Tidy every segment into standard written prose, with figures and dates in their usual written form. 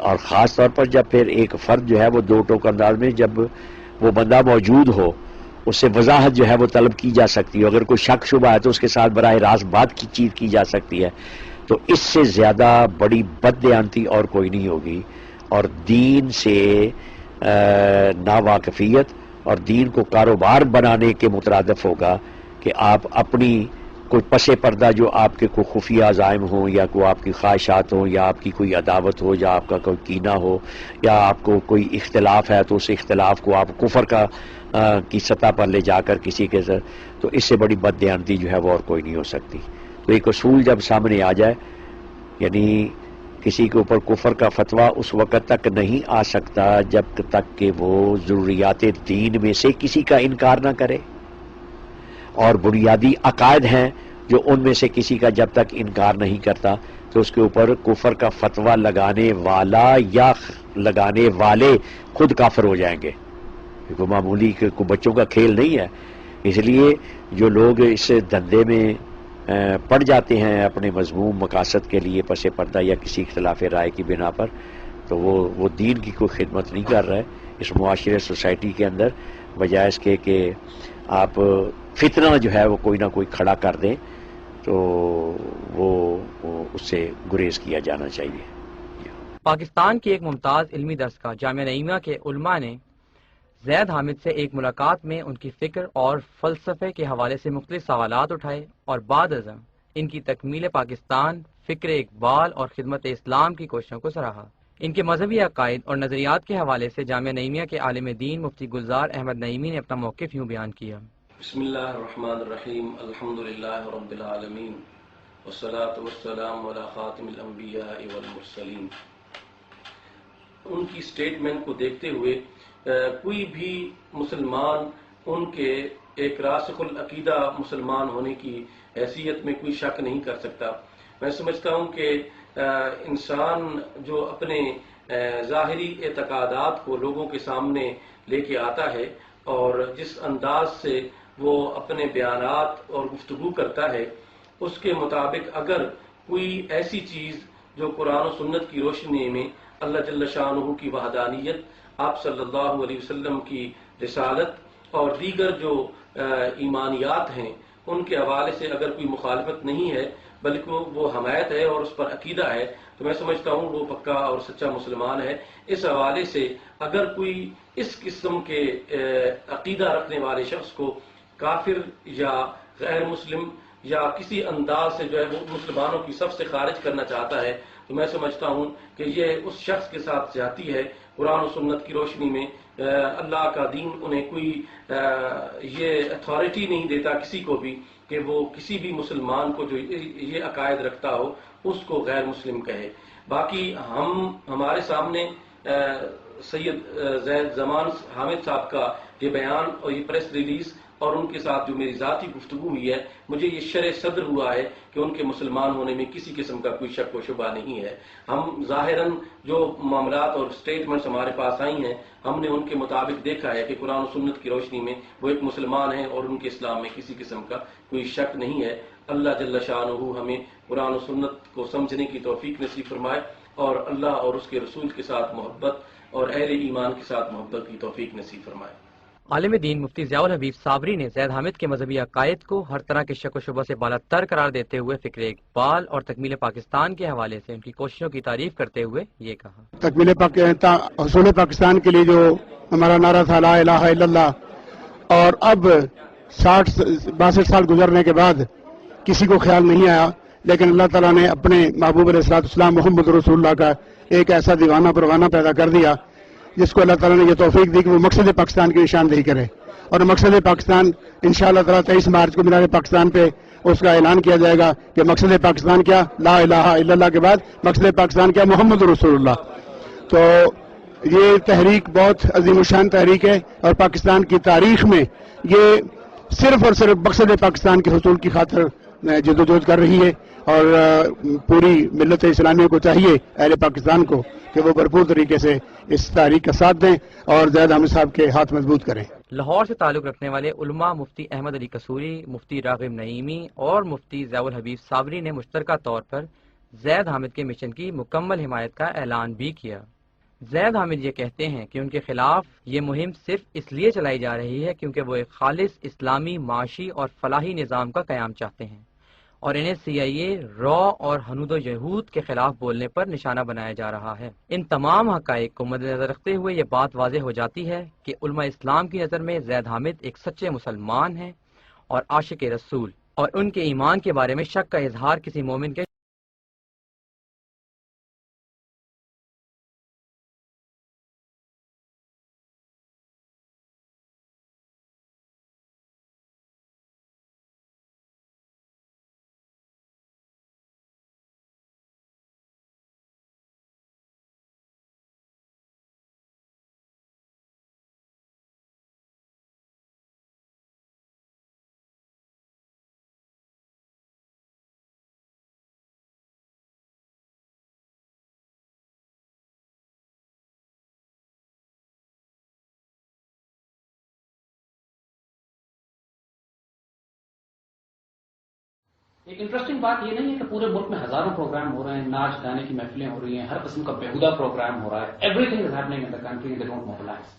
اور خاص طور پر جب پھر ایک فرد جو ہے وہ دو ٹوک انداز میں جب وہ بندہ موجود ہو، اس سے وضاحت جو ہے وہ طلب کی جا سکتی ہے، اگر کوئی شک شبہ ہے تو اس کے ساتھ براہ راست بات کی چیت کی جا سکتی ہے، تو اس سے زیادہ بڑی بددیانتی اور کوئی نہیں ہوگی، اور دین سے ناواقفیت اور دین کو کاروبار بنانے کے مترادف ہوگا کہ آپ اپنی کوئی پس پردہ جو آپ کے کوئی خفیہ عزائم ہوں، یا کوئی آپ کی خواہشات ہوں، یا آپ کی کوئی عداوت ہو، یا آپ کا کوئی کینہ ہو، یا آپ کو کوئی اختلاف ہے تو اس اختلاف کو آپ کفر کی سطح پر لے جا کر کسی کے ساتھ، تو اس سے بڑی بددیانتی جو ہے وہ اور کوئی نہیں ہو سکتی۔ تو ایک اصول جب سامنے آ جائے، یعنی کسی کے اوپر کفر کا فتویٰ اس وقت تک نہیں آ سکتا جب تک کہ وہ ضروریات دین میں سے کسی کا انکار نہ کرے، اور بنیادی عقائد ہیں جو ان میں سے کسی کا جب تک انکار نہیں کرتا تو اس کے اوپر کفر کا فتویٰ لگانے والا یا لگانے والے خود کافر ہو جائیں گے۔ کوئی معمولی کوئی بچوں کا کھیل نہیں ہے، اس لیے جو لوگ اس دھندے میں پڑ جاتے ہیں اپنے مذموم مقاصد کے لیے پس پردہ یا کسی اختلاف رائے کی بنا پر، تو وہ دین کی کوئی خدمت نہیں کر رہے اس معاشرے سوسائٹی کے اندر، بجائے اس کے کہ آپ فتنہ جو ہے وہ کوئی نہ کوئی کھڑا کر دیں، تو وہ اس سے گریز کیا جانا چاہیے۔ پاکستان کی ایک ممتاز علمی درس کا جامعہ نعیمہ کے علماء نے زید حامد سے ایک ملاقات میں ان کی فکر اور فلسفے کے حوالے سے مختلف سوالات اٹھائے، اور بعد ازاں ان کی تکمیل پاکستان، فکر اقبال اور خدمت اسلام کی کوششوں کو سراہا۔ ان کے مذہبی عقائد اور نظریات کے حوالے سے جامعہ نعیمیہ کے عالم دین مفتی گلزار احمد نعیمی نے اپنا موقف یوں بیان کیا۔ بسم اللہ الرحمن الرحیم، الحمدللہ رب العالمین، والصلاة والسلام علی خاتم الانبیاء والمرسلین۔ ان کی سٹیٹمنٹ کو دیکھتے ہوئے کوئی بھی مسلمان ان کے ایک راسخ العقیدہ مسلمان ہونے کی حیثیت میں کوئی شک نہیں کر سکتا۔ میں سمجھتا ہوں کہ انسان جو اپنے ظاہری اعتقادات کو لوگوں کے سامنے لے کے آتا ہے اور جس انداز سے وہ اپنے بیانات اور گفتگو کرتا ہے، اس کے مطابق اگر کوئی ایسی چیز جو قرآن و سنت کی روشنی میں اللہ جل شانہ کی وحدانیت، آپ صلی اللہ علیہ وسلم کی رسالت اور دیگر جو ایمانیات ہیں ان کے حوالے سے اگر کوئی مخالفت نہیں ہے بلکہ وہ حمایت ہے اور اس پر عقیدہ ہے، تو میں سمجھتا ہوں وہ پکا اور سچا مسلمان ہے۔ اس حوالے سے اگر کوئی اس قسم کے عقیدہ رکھنے والے شخص کو کافر یا غیر مسلم یا کسی انداز سے جو ہے وہ مسلمانوں کی صف سے خارج کرنا چاہتا ہے، تو میں سمجھتا ہوں کہ یہ اس شخص کے ساتھ زیادتی ہے۔ قرآن و سنت کی روشنی میں اللہ کا دین انہیں کوئی یہ اتھارٹی نہیں دیتا کسی کو بھی کہ وہ کسی بھی مسلمان کو جو یہ عقائد رکھتا ہو اس کو غیر مسلم کہے۔ باقی ہمارے سامنے سید زید زمان حامد صاحب کا یہ بیان اور یہ پریس ریلیز اور ان کے ساتھ جو میری ذاتی گفتگو ہوئی ہے، مجھے یہ شرح صدر ہوا ہے کہ ان کے مسلمان ہونے میں کسی قسم کا کوئی شک و شبہ نہیں ہے۔ ہم ظاہراً جو معاملات اور سٹیٹمنٹس ہمارے پاس آئی ہیں، ہم نے ان کے مطابق دیکھا ہے کہ قرآن و سنت کی روشنی میں وہ ایک مسلمان ہیں اور ان کے اسلام میں کسی قسم کا کوئی شک نہیں ہے۔ اللہ جل شانہ ہمیں قرآن و سنت کو سمجھنے کی توفیق نصیب فرمائے، اور اللہ اور اس کے رسول کے ساتھ محبت اور اہل ایمان کے ساتھ محبت کی توفیق نصیب فرمائے۔ عالم دین مفتی ضیاء الحبیب صابری نے زید حامد کے مذہبی عقائد کو ہر طرح کے شک و شبہ سے بالا تر قرار دیتے ہوئے فکر اقبال اور تکمیل پاکستان کے حوالے سے ان کی کوششوں کی تعریف کرتے ہوئے یہ کہا۔ تکمیل حصول پاکستان کے لیے جو ہمارا نعرہ تھا لا الہ الا اللہ، اور اب 62 سال گزرنے کے بعد کسی کو خیال نہیں آیا، لیکن اللہ تعالیٰ نے اپنے محبوب علیہ الصلوۃ والسلام محمد رسول اللہ کا ایک ایسا دیوانہ پروانہ پیدا کر دیا جس کو اللہ تعالیٰ نے یہ توفیق دی کہ وہ مقصد پاکستان کی نشاندہی کرے، اور مقصد پاکستان انشاءاللہ تعالیٰ 23 مارچ کو مینار پاکستان پہ اس کا اعلان کیا جائے گا کہ مقصد پاکستان کیا، لا الہ الا اللہ کے بعد مقصد پاکستان کیا، محمد رسول اللہ۔ تو یہ تحریک بہت عظیم الشان تحریک ہے، اور پاکستان کی تاریخ میں یہ صرف اور صرف مقصد پاکستان کے حصول کی خاطر جدوجہد کر رہی ہے، اور پوری ملت اسلامیہ کو چاہیے، اہل پاکستان کو، کہ وہ بھرپور طریقے سے اس تحریک کا ساتھ دیں اور زید حامد صاحب کے ہاتھ مضبوط کریں۔ لاہور سے تعلق رکھنے والے علماء مفتی احمد علی قصوری، مفتی راغب نعیمی اور مفتی ضیاء الحبیب صابری نے مشترکہ طور پر زید حامد کے مشن کی مکمل حمایت کا اعلان بھی کیا۔ زید حامد یہ کہتے ہیں کہ ان کے خلاف یہ مہم صرف اس لیے چلائی جا رہی ہے کیونکہ وہ ایک خالص اسلامی معاشی اور فلاحی نظام کا قیام چاہتے ہیں، اور انہیں CIA، را اور حنود و یہود کے خلاف بولنے پر نشانہ بنایا جا رہا ہے۔ ان تمام حقائق کو مد نظر رکھتے ہوئے یہ بات واضح ہو جاتی ہے کہ علماء اسلام کی نظر میں زید حامد ایک سچے مسلمان ہیں اور عاشق رسول، اور ان کے ایمان کے بارے میں شک کا اظہار کسی مومن کے ایک انٹرسٹنگ بات یہ نہیں ہے کہ پورے ملک میں ہزاروں پروگرام ہو رہے ہیں، ناچ گانے کی محفلیں ہو رہی ہیں، ہر قسم کا بیہودہ پروگرام ہو رہا ہے. Everything is happening in the country and they don't mobilise.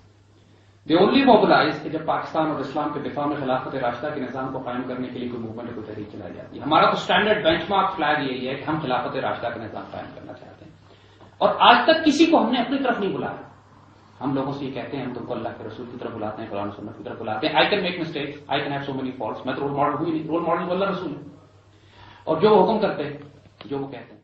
They only mobilise کہ جب پاکستان اور اسلام کے دفاع میں خلافت راشدہ کے نظام کو قائم کرنے کے لیے کوئی موومنٹ کوئی تحریک چلائی جاتی ہے. ہمارا تو اسٹینڈرڈ بینچ مارک فلیگ یہی ہے کہ ہم خلافت راشدہ کا نظام قائم کرنا چاہتے ہیں، اور آج تک کسی کو ہم نے اپنی طرف نہیں بلایا. ہم لوگوں سے یہ کہتے ہیں ہم تم کو اللہ کے رسول کی طرف بلاتے ہیں، قرآن سنت کی طرف بلاتے ہیں. I can make mistakes, I can have so many faults. میں تو رول ماڈل ہوں ہی نہیں. رول ماڈل اللہ رسول ہے، اور جو وہ حکم کرتے ہیں، جو وہ کہتے ہیں.